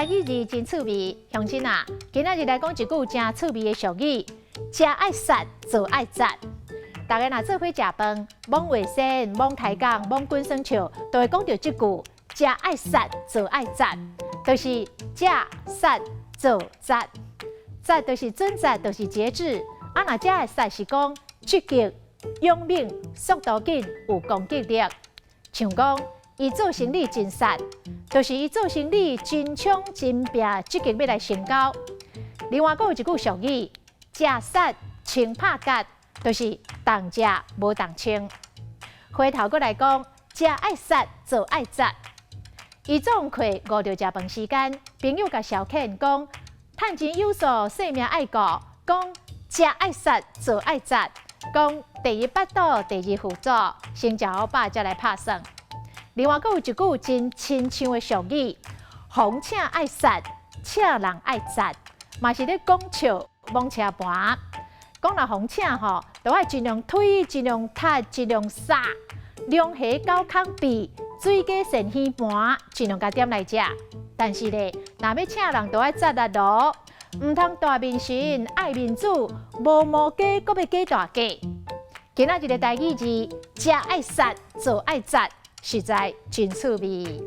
台语字真趣味，乡亲啊，今仔日来讲一句真趣味的俗语：食爱杀，做爱赞。大家若做伙食饭，罔卫生、罔抬杠、罔滚酸笑，都会讲到这句：食爱杀，做爱赞，就是食杀做赞。赞就是准赞，就是节制。啊，若食的杀是讲积极、勇猛、速度紧、有攻击力。像讲，伊做生理真杀，就是伊做生理真冲真拼，积极要来成交。另外，阁有一句俗语：食杀清拍甲，就是当食无当清。回头阁来讲，食爱杀，做爱赞。伊总过误着食饭时间，朋友甲小倩讲：趁钱有数，性命爱顾。讲食爱杀，做爱赞。讲第一巴肚，第二辅助，先食好饱才来拍算。另外，阁有一句真亲像的俗语：逢请爱杀，请人爱赞，嘛是咧讲笑罔车盘。讲若逢请吼，就爱尽量推，尽量踢，尽量杀，龙虾高康比，水鸡鳝鱼盘，尽量甲点来食。但是咧，若要请人，就爱扎力咯，唔通大面神，爱面子，无假，阁要假大假。今仔日的台语字，食爱杀，做爱赞。实在真趣味。